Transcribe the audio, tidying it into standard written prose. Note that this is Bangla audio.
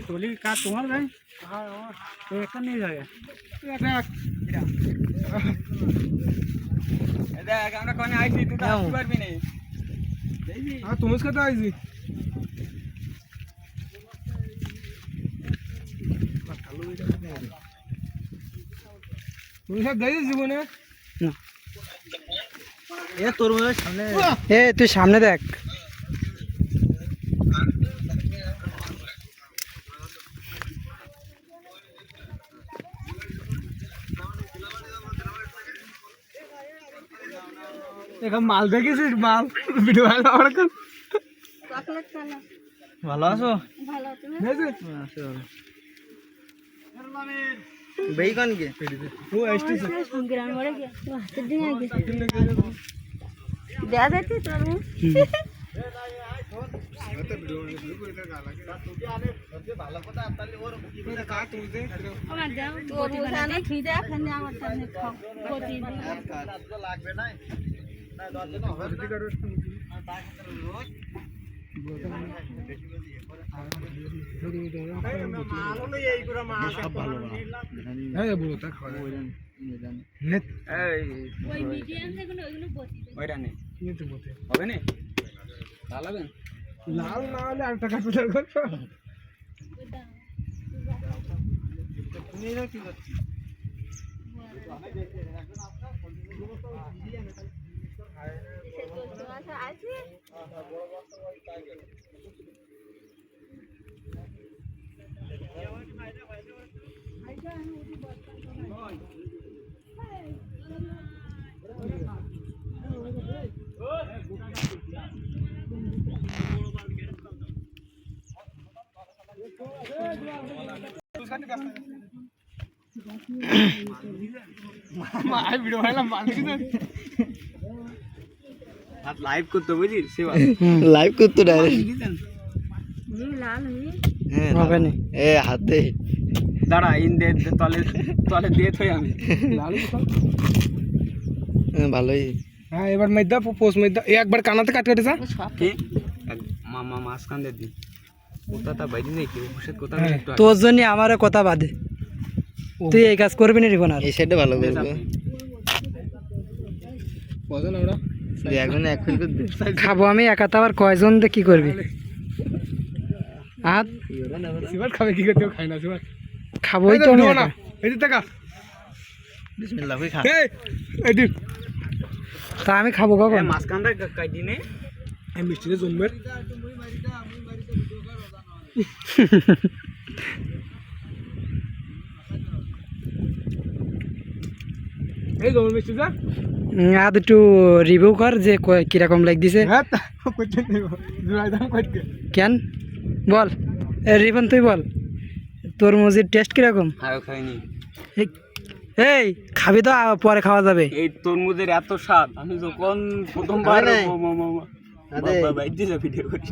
टोली का तुम्हार भाई तो एक नहीं जाएगा देख আমরা কোনে আইছি তুই তো আসতে পারবি না हां तुम उसका तो आईसी तुम सब गए জীবনে না এ তোর মনে সামনে এ তুই সামনে দেখ एक माल देखिस माल वीडियो वाला और कर चॉकलेट खाना ভালো আছো ভালো তুমি আছো বেই কোন কে ও এসটি গ্রাম মরে কে তো হাতে দিন আগে দেয়া যাচ্ছে তোর মতে ভিডিও এটা গালা কে তুই আরে সবচেয়ে ভালো কথা তাহলে ওর এটা কাট তুলতে আমার দাও তোর ওখানে খিদা খানে আমার সামনে খাও কোটি লাগবে না না দরজা না হরদি করো আর তার সাথে রোজ লাল না হলে আর টাকা পেটার করছো কি করছি লাইভ করতে বুঝিস লাইভ করতে এ হাতে দাঁড়া ইন দে তলে তলে দিয়ে থই আমি ভালোই হ্যাঁ এবার মেদা পোস্ট মেদা একবার কানাতে কাট কেটেছা কি মামা মাছ কান দে দি কথাটা বাইরে যাই কি ওষুধ কথা তোর জন্য আমারে কথা বাদে তুই এই কাজ করবি না রিবন আর এই সাইডে ভালো করবে কজন আমরা একজন এক ফিল করে দে খাবো আমি একাতা আর কয়জন দে কি করবি আত সিবার খাবে কি করতে খাই না সিবার খাবোই তো না এই টাকা বিসমিল্লাহ কই খা এই দি তা আমি খাবো কখন মাছ কান্দা কাই দিনে এই মিষ্টিতে জমবে এই জমবে মিষ্টিটা আদ একটু রিভিউ কর যে কিরকম লাগ দিছে কেন বল রিবন তুই বল তরমুজের টেস্ট কিরকম খাইনি এই খাবি তো পরে খাওয়া যাবে এই তরমুজের এত স্বাদ আমি যখন প্রথমবার ভিডিও করি